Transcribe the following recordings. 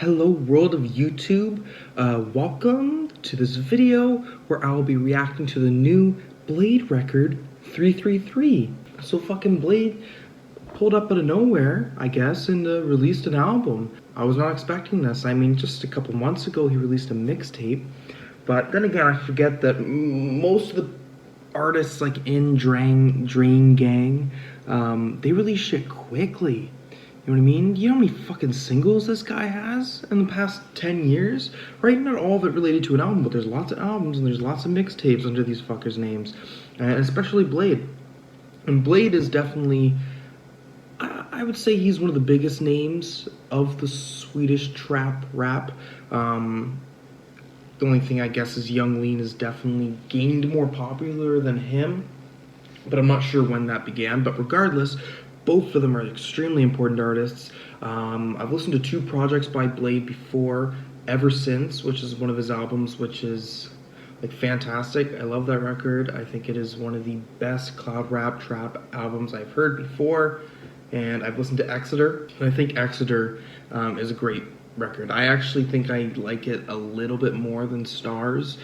Hello world of YouTube, welcome to this video where I will be reacting to the new Bladee record 333. So fucking Bladee pulled up out of nowhere, I guess, and released an album. I was not expecting this. I mean, just a couple months ago he released a mixtape, but then again I forget that most of the artists like in Drain Gang, they release shit quickly. You know what I mean? You know how many fucking singles this guy has in the past 10 years? Right? Not all of it related to an album, but there's lots of albums and there's lots of mixtapes under these fuckers' names. And especially Bladee. And Bladee is definitely, I would say he's one of the biggest names of the Swedish trap rap. The only thing I guess is Young Lean has definitely gained more popular than him. But I'm not sure when that began. But regardless, both of them are extremely important artists. I've listened to 2 projects by Bladee before, Ever Since, which is one of his albums, which is like fantastic. I love that record. I think it is one of the best cloud rap trap albums I've heard before. And I've listened to Exeter, and I think Exeter is a great record. I actually think I like it a little bit more than Stars.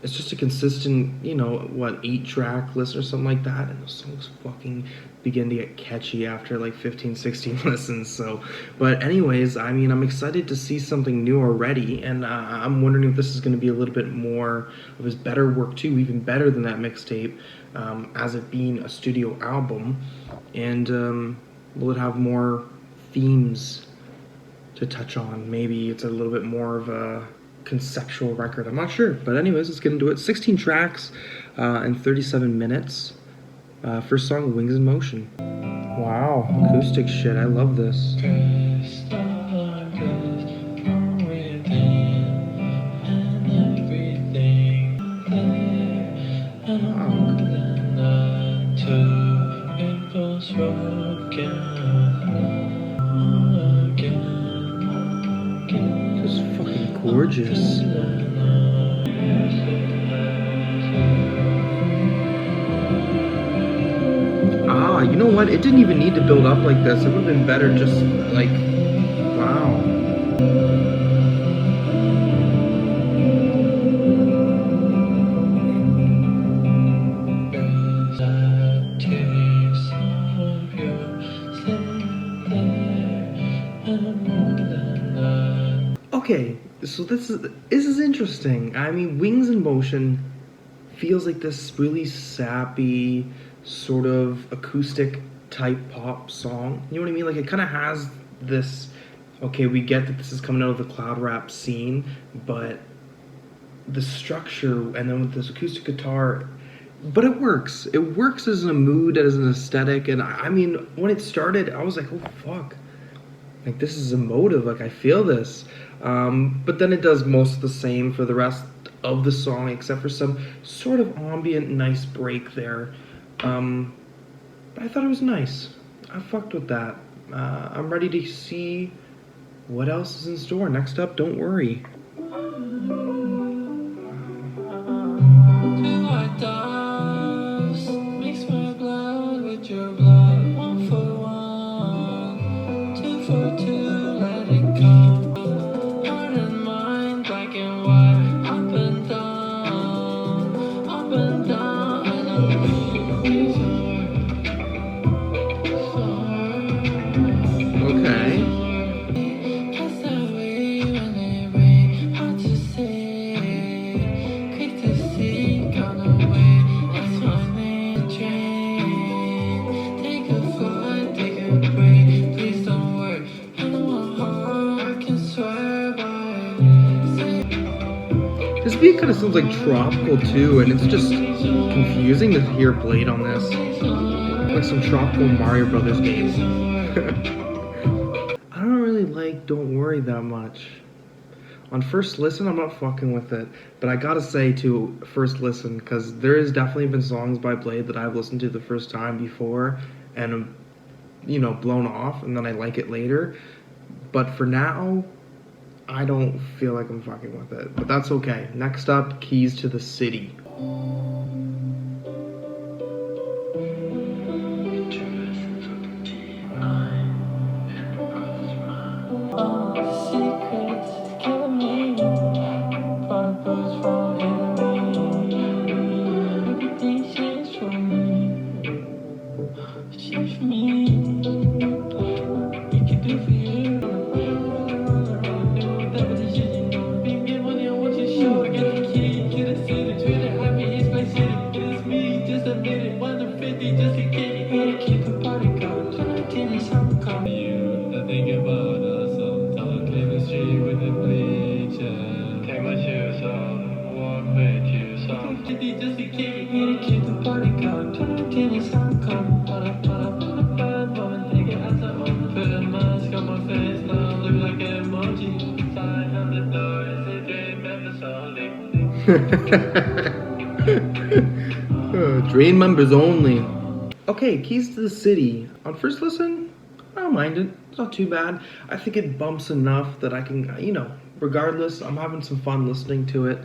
It's just a consistent, 8-track list or something like that, and those songs fucking begin to get catchy after like 15, 16 listens. So, but anyways, I mean, I'm excited to see something new already, and I'm wondering if this is going to be a little bit more of his better work too, even better than that mixtape, as it being a studio album, and will it have more themes to touch on? Maybe it's a little bit more of a conceptual record. I'm not sure, but anyways, let's get into it. 16 tracks and 37 minutes. First song, Wings in Motion. Wow, acoustic shit. I love this. This is fucking gorgeous. You know what? It didn't even need to build up like this. It would have been better just like, wow. Okay, so this is interesting. I mean, Wings in Motion feels like this really sappy, sort of acoustic type pop song. You know what I mean? Like, it kind of has this, okay, we get that this is coming out of the cloud rap scene, but the structure and then with this acoustic guitar, but it works. It works as a mood, as an aesthetic, and I mean, when it started, I was like, oh fuck. Like, this is emotive, like I feel this. But then it does most of the same for the rest of the song, except for some sort of ambient nice break there. But I thought it was nice. I fucked with that. I'm ready to see what else is in store. Next up, Don't Worry. This beat kind of sounds like tropical too, and it's just confusing to hear Bladee on this. Like some tropical Mario Brothers game. I don't really like Don't Worry that much. On first listen, I'm not fucking with it. But I gotta say to first listen, because there has definitely been songs by Bladee that I've listened to the first time before and, blown off, and then I like it later. But for now, I don't feel like I'm fucking with it, but that's okay. Next up, Keys to the City. Dream members only. Okay, Keys to the City. On first listen, I don't mind it. It's not too bad. I think it bumps enough that I can, you know, regardless, I'm having some fun listening to it.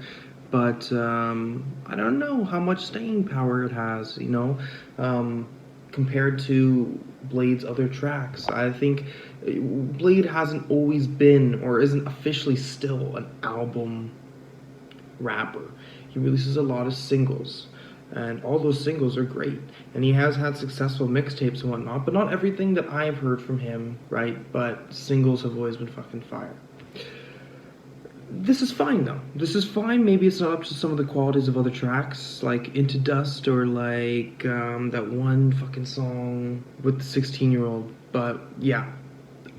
But I don't know how much staying power it has, you know, compared to Blade's other tracks. I think Blade hasn't always been, or isn't officially still, an album rapper. He releases a lot of singles, and all those singles are great, and he has had successful mixtapes and whatnot, but not everything that I've heard from him, right? But singles have always been fucking fire. This is fine though. This is fine. Maybe it's not up to some of the qualities of other tracks, like Into Dust, or like that one fucking song with the 16-year-old. But yeah,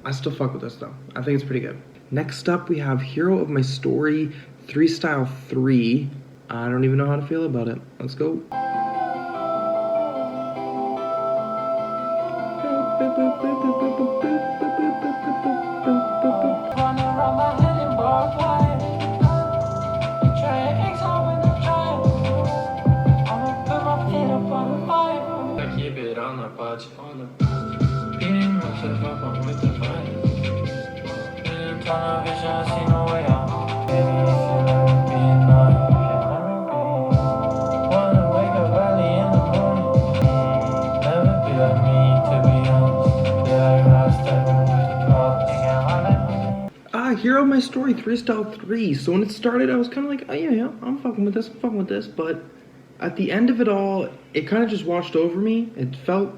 I still fuck with this though. I think it's pretty good. Next up, we have Hero of My Story, 3 Style 3. I don't even know how to feel about it. Let's go. Hero of My Story, 3 Style 3. So when it started, I was kind of like, oh yeah, I'm fucking with this, but at the end of it all, it kind of just washed over me. It felt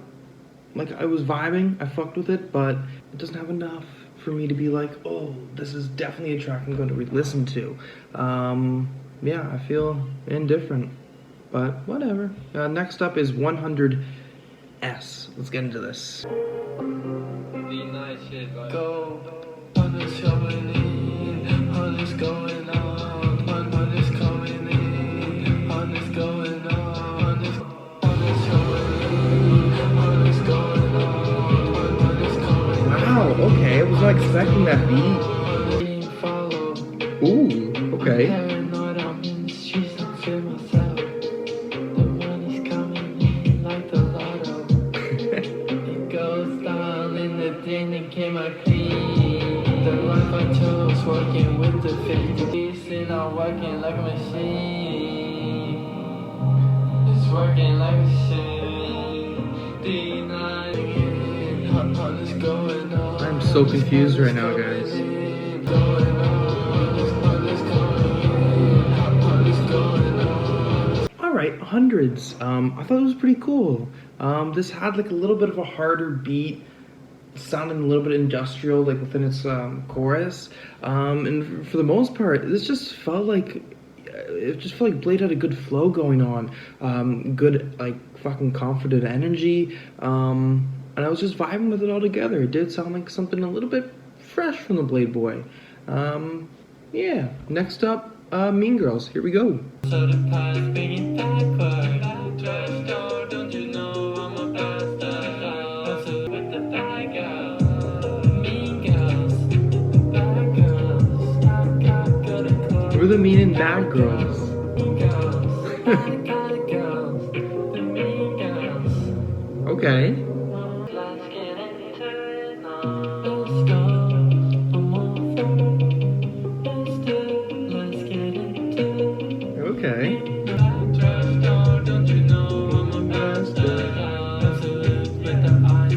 like I was vibing, I fucked with it, but it doesn't have enough for me to be like, oh, this is definitely a track I'm going to re-listen to. Yeah, I feel indifferent, but whatever. Next up is 100S. Let's get into this. Go. What is going in? What is going on? What is coming in? What is going on? What is going in? What is going on? What is going on? Wow, okay, I was not expecting that beat. Ooh, okay. Paranoid, I'm in the streets, I feel myself. The money's coming in like the lotto. It goes down in the thing that came out clean. The life I chose, working with the 50s, and I'm working like a machine. It's working like a machine. Denying what is going on. I'm so confused right now, guys. Alright, Hundreds. I thought it was pretty cool. This had like a little bit of a harder beat, sounding a little bit industrial, like within its chorus, and for the most part, this just felt like Blade had a good flow going on, good like fucking confident energy, and I was just vibing with it all together. It did sound like something a little bit fresh from the Blade boy. Yeah. Next up, Mean Girls. Here we go. So the past bringing backward. Don't you know I'm a bastard? With the bad girls, mean girls, bad girls. We're the mean and bad girls. Bad girls, the mean girls. Okay. Let's get into it now. Let's go. Okay. Don't you know I'm a bastard? With the eyes,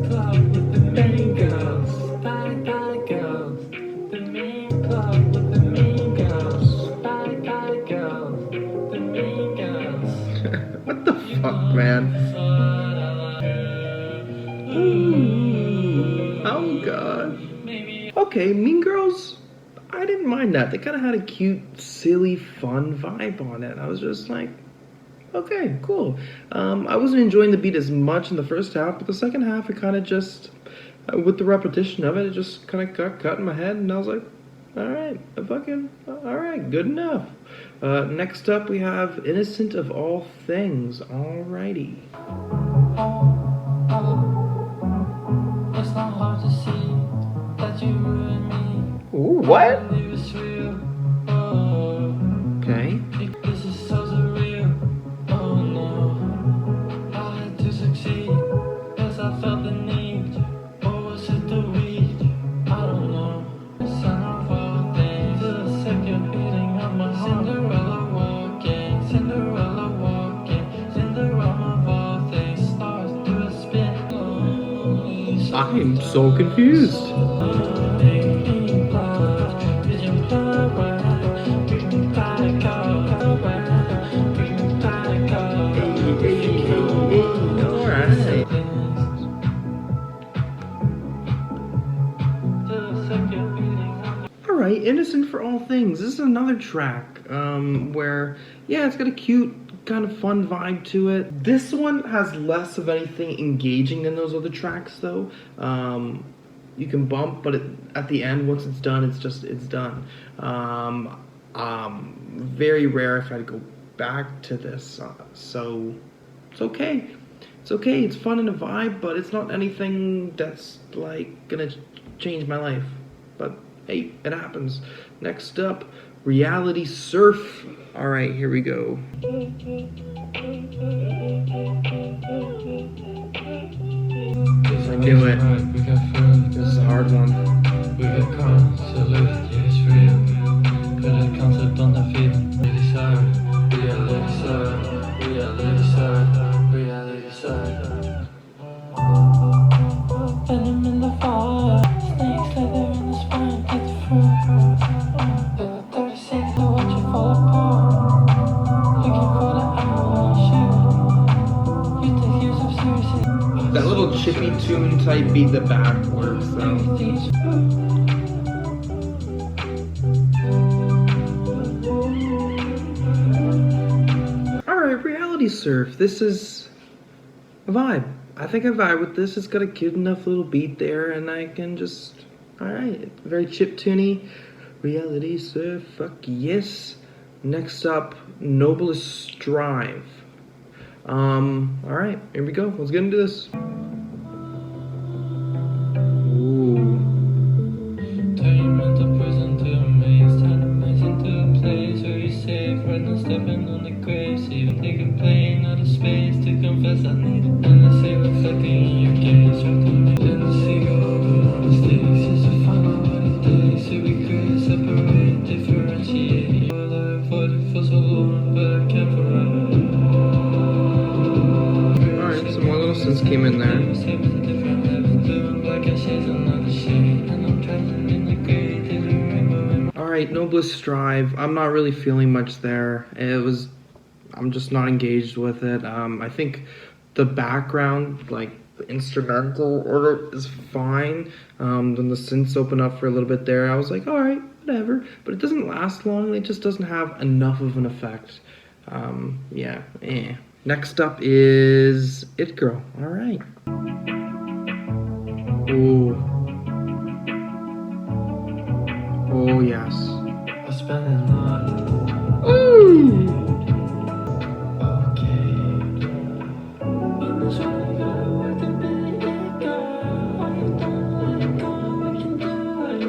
club with the mean girls, bad girls. The mean club with the mean girls, bad girls. The mean girls. What the fuck, man? Ooh. Oh god. Okay, Mean Girls. I didn't mind that. They kind of had a cute, silly, fun vibe on it. I was just like, okay, cool. I wasn't enjoying the beat as much in the first half, but the second half, it kind of just, with the repetition of it, it just kind of got cut in my head, and I was like, alright, alright, good enough. Next up, we have Innocent of All Things. Alrighty. It's not hard to see that you and me. Ooh, what? I'm so confused. Alright, Innocent for All Things. This is another track where, yeah, it's got a cute, kind of fun vibe to it. This one has less of anything engaging than those other tracks, though. You can bump, but at the end, once it's done, it's done. Very rare if I'd go back to this, so it's okay. It's okay, it's fun and a vibe, but it's not anything that's, like, gonna change my life. But, hey, it happens. Next up, Reality Surf. Alright, here we go. I knew it. This is a hard one. We got consolation, it's real. Put a concept on the feet. Reality surf, reality surf, reality surf, reality surf. Venom in the fire, snakes leather in the spine, get the fruit. 36 to watch it fall apart. Looking for the hour, shoot. You take yourself seriously. That little chippy tune type beat the back works though. Alright, Reality Surf. This is a vibe. I think I vibe with this. It's got a cute enough little beat there, and I can just... Alright, very chiptune-y. Reality Surf, fuck yes. Next up, Noblesse Strive. Alright, here we go. Let's get into this. Ooh. Turn your mental prison to a maze. Turn a maze into a place where you're safe. Right now stepping on the grave. So you can take a plane out of space to confess I need it. And the same reflecting in your gaze. Try to live in the sea, go over all mistakes. It's a final holiday. So we could separate, differentiate. Well, I've avoided for so long, but I can't forever. Some more little synths came in there. Alright, Noblesse Strive. I'm not really feeling much there. I'm just not engaged with it. I think the background, like the instrumental order is fine. Then the synths open up for a little bit there. I was like, alright, whatever. But it doesn't last long. It just doesn't have enough of an effect. Yeah, eh. Next up is It Girl. Alright. Ooh. Oh, yes. I spent the night. Ooh! Okay. In this way, you gotta work to be it, girl. All you done, let it go, we can do it.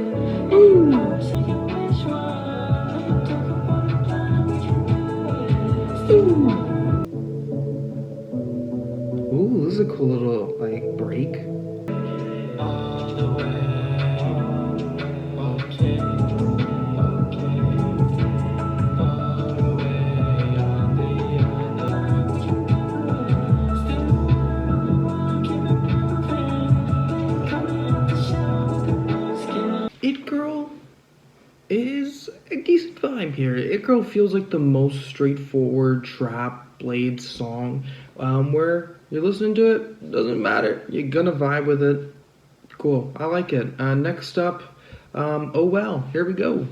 Ooh! I was thinking which one. Talk about a plan, we can do it. Ooh! Ooh, this is a cool little, like, break. All the way. Okay. Okay. All the way on the other. Still keep it moving. Coming out the shower with the blue skin. It Girl is a decent vibe here. It Girl feels like the most straightforward trap Blade song, where you're listening to it, doesn't matter, you're gonna vibe with it. Cool, I like it. Next up, Oh Well, here we go.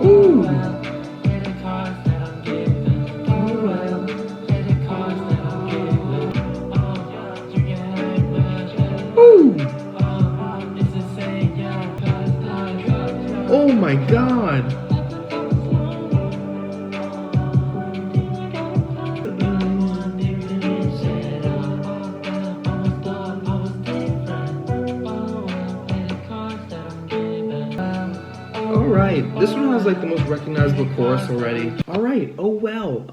Ooh. Ooh. Oh my god. Alright, this one has like the most recognizable chorus already. Alright, Oh Well.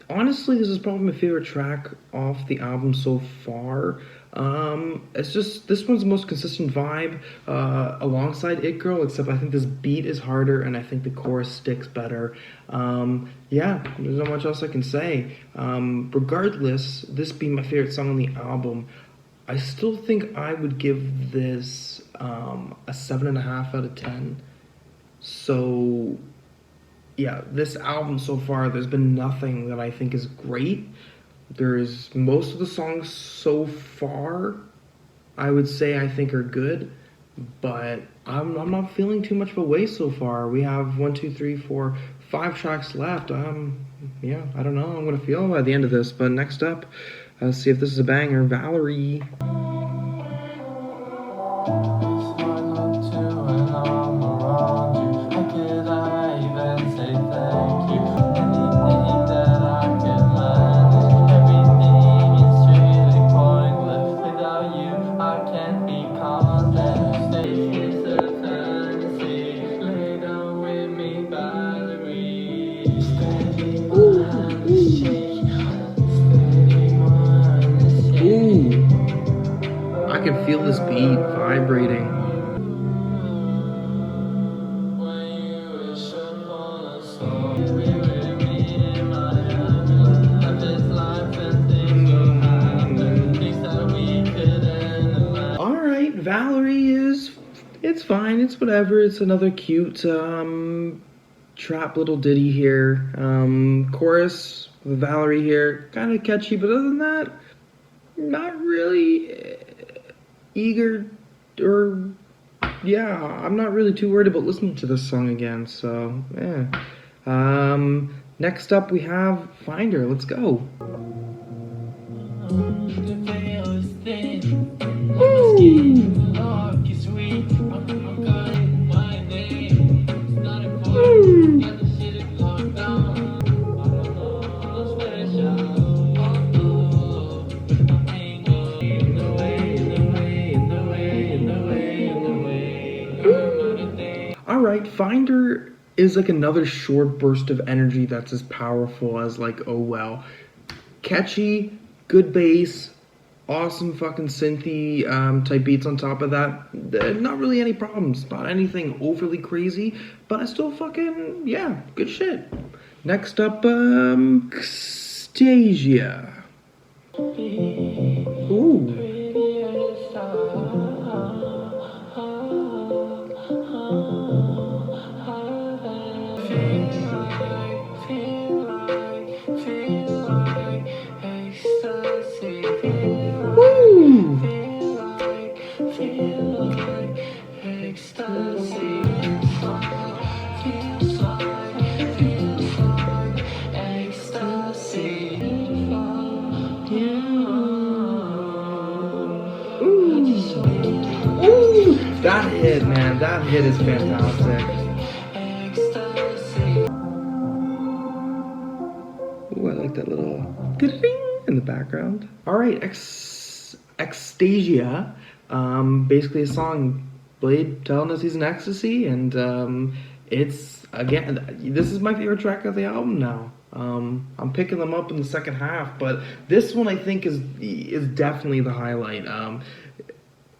Honestly, this is probably my favorite track off the album so far. It's just, this one's the most consistent vibe alongside It Girl, except I think this beat is harder and I think the chorus sticks better. Yeah, there's not much else I can say. Regardless, this being my favorite song on the album, I still think I would give this a 7.5 out of 10. So yeah, this album so far, there's been nothing that I think is great. There's most of the songs so far, I would say I think are good, but I'm not feeling too much of a waste so far. We have 1, 2, 3, 4, 5 tracks left. Yeah, I don't know how I'm gonna feel by the end of this. But next up, let's see if this is a banger. Valerie. I can feel this beat vibrating. Alright, Valerie it's fine, it's whatever. It's another cute trap little ditty here. Chorus with Valerie here, kind of catchy, but other than that, not really eager, or yeah, I'm not really too worried about listening to this song again. So yeah. Next up we have Finder. Let's go. Alright, Finder is like another short burst of energy that's as powerful as like Oh Well. Catchy, good bass, awesome fucking synthy type beats on top of that. Not really any problems, not anything overly crazy, but I still fucking, yeah, good shit. Next up, Exstasia. Ooh. That hit, man, that hit is fantastic. Ooh, I like that little ding in the background. All right, Exstasia, basically a song Bladee telling us he's in ecstasy, and it's, again, this is my favorite track of the album now. I'm picking them up in the second half, but this one I think is definitely the highlight.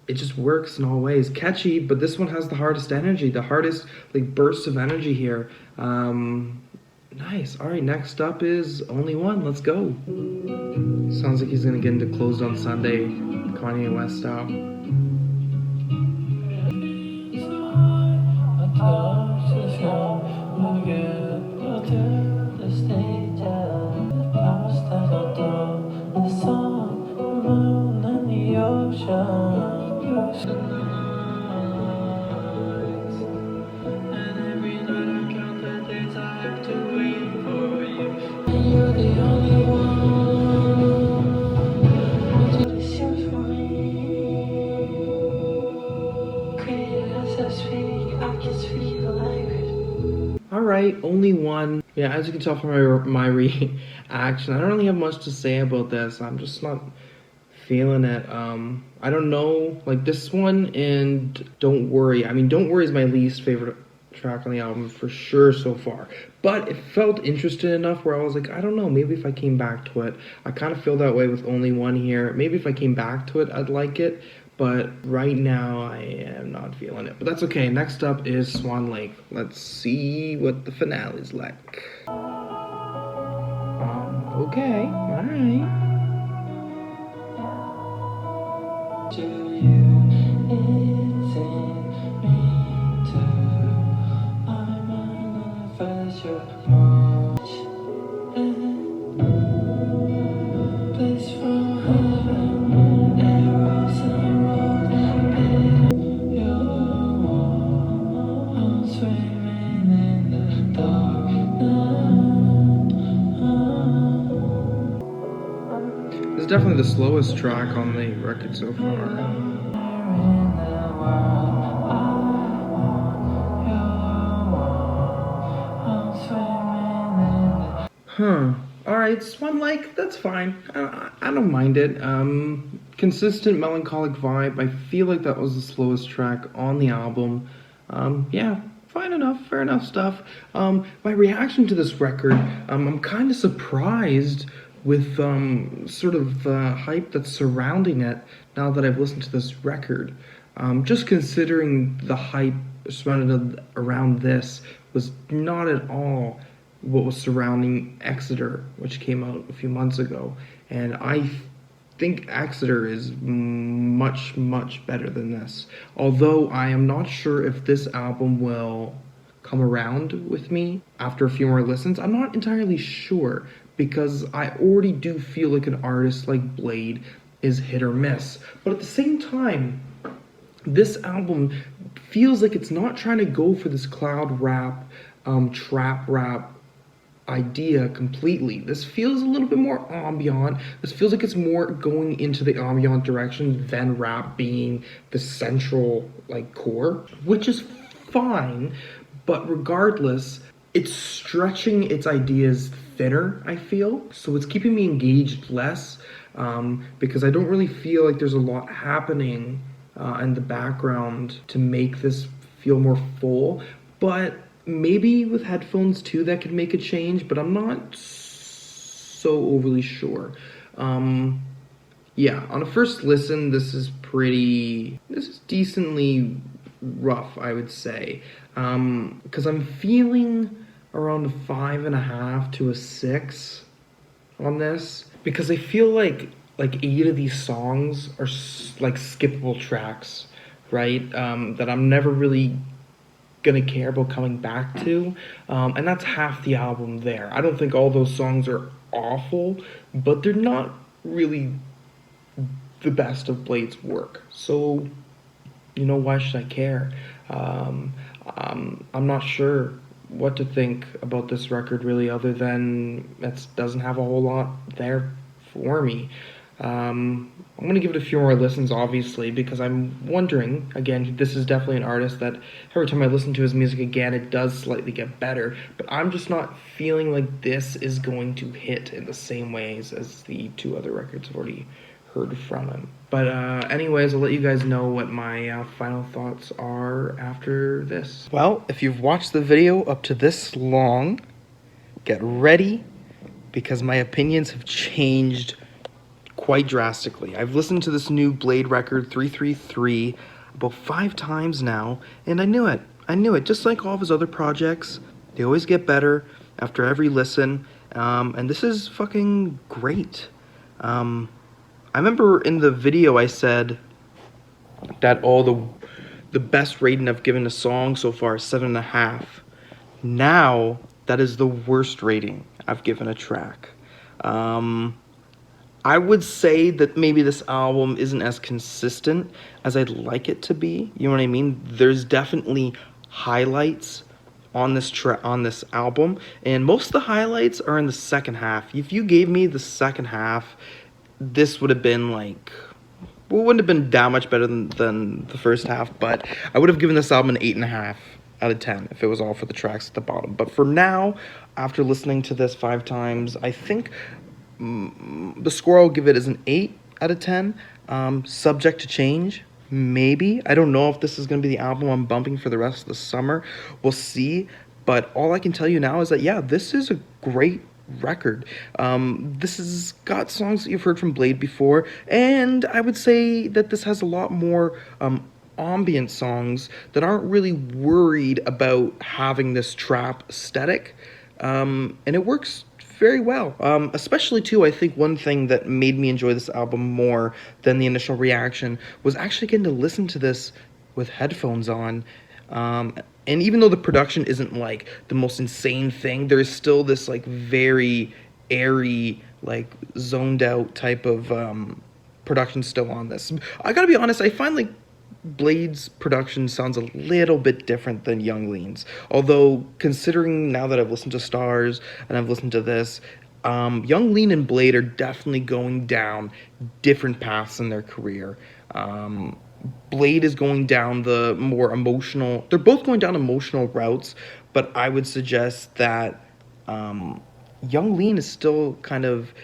It just works in all ways. Catchy, but this one has the hardest energy, the hardest like bursts of energy here. Nice. All right, next up is OnlyOne. Let's go. Sounds like he's gonna get into Closed on Sunday, Kanye West style. Alright, OnlyOne. Yeah, as you can tell from my reaction, I don't really have much to say about this. I'm just not feeling it. I don't know, like this one and Don't Worry. I mean, Don't Worry is my least favorite track on the album for sure so far. But it felt interesting enough where I was like, I don't know, maybe if I came back to it. I kind of feel that way with OnlyOne here. Maybe if I came back to it, I'd like it. But right now, I am not feeling it. But that's okay. Next up is Swan Lake. Let's see what the finale's like. Okay, alright. This is definitely the slowest track on the record so far. Huh. Alright, Swan Lake, that's fine. I don't mind it. Consistent melancholic vibe. I feel like that was the slowest track on the album. Yeah, fine enough, fair enough stuff. My reaction to this record, I'm kind of surprised with sort of the hype that's surrounding it now that I've listened to this record. Just considering the hype surrounded around this was not at all what was surrounding Exeter, which came out a few months ago. And I think Exeter is much, much better than this. Although I am not sure if this album will come around with me after a few more listens. I'm not entirely sure, because I already do feel like an artist like Bladee is hit or miss. But at the same time, this album feels like it's not trying to go for this cloud rap, trap rap idea completely. This feels a little bit more ambient. This feels like it's more going into the ambient direction than rap being the central like core, which is fine, but regardless, it's stretching its ideas thinner, I feel. So it's keeping me engaged less, because I don't really feel like there's a lot happening in the background to make this feel more full. But maybe with headphones too that could make a change, but I'm not so overly sure. Yeah, on a first listen, this is decently rough, I would say. Because I'm feeling around a 5.5 to a 6 on this. Because I feel like 8 of these songs are like skippable tracks, right? That I'm never really gonna care about coming back to, and that's half the album there. I don't think all those songs are awful, but they're not really the best of Blade's work. So, you know, why should I care? I'm not sure what to think about this record really, other than it doesn't have a whole lot there for me. I'm going to give it a few more listens, obviously, because I'm wondering, again, this is definitely an artist that every time I listen to his music again, it does slightly get better, but I'm just not feeling like this is going to hit in the same ways as the 2 other records I've already heard from him. But anyways, I'll let you guys know what my final thoughts are after this. Well, if you've watched the video up to this long, get ready, because my opinions have changed quite drastically. I've listened to this new Bladee record, 333, about 5 times now, and I knew it. Just like all of his other projects, they always get better after every listen, and this is fucking great. I remember in the video I said that the best rating I've given a song so far is 7.5. Now, that is the worst rating I've given a track. I would say that maybe this album isn't as consistent as I'd like it to be. You know what I mean? There's definitely highlights on this album, and most of the highlights are in the second half. If you gave me the second half, this would have been like, well, it wouldn't have been that much better than the first half, but I would have given this album an 8.5 out of 10 if it was all for the tracks at the bottom. But for now, after listening to this 5 times, I think the score I'll give it is an 8 out of 10, subject to change. maybe. I don't know if this is going to be the album I'm bumping for the rest of the summer. We'll see. But all I can tell you now is that, yeah, this is a great record. This has got songs that you've heard from Bladee before, and I would say that this has a lot more ambient songs that aren't really worried about having this trap aesthetic, and it works very well. Especially too, I think one thing that made me enjoy this album more than the initial reaction was actually getting to listen to this with headphones on. And even though the production isn't like the most insane thing, there's still this like very airy, like zoned out type of production still on this. I gotta be honest, I find like Blade's production sounds a little bit different than Young Lean's. Although, considering now that I've listened to Stars and I've listened to this, Young Lean and Bladee are definitely going down different paths in their career. Bladee is going down the more emotional, they're both going down emotional routes, but I would suggest that Young Lean is still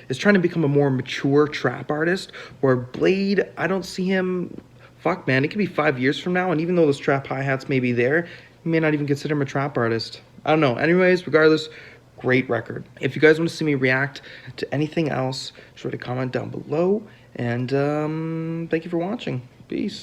is trying to become a more mature trap artist, where Bladee, I don't see him, fuck man, it could be 5 years from now, and even though those trap hi-hats may be there, you may not even consider him a trap artist. I don't know. Anyways, regardless, great record. If you guys want to see me react to anything else, sure to comment down below, and thank you for watching. Peace.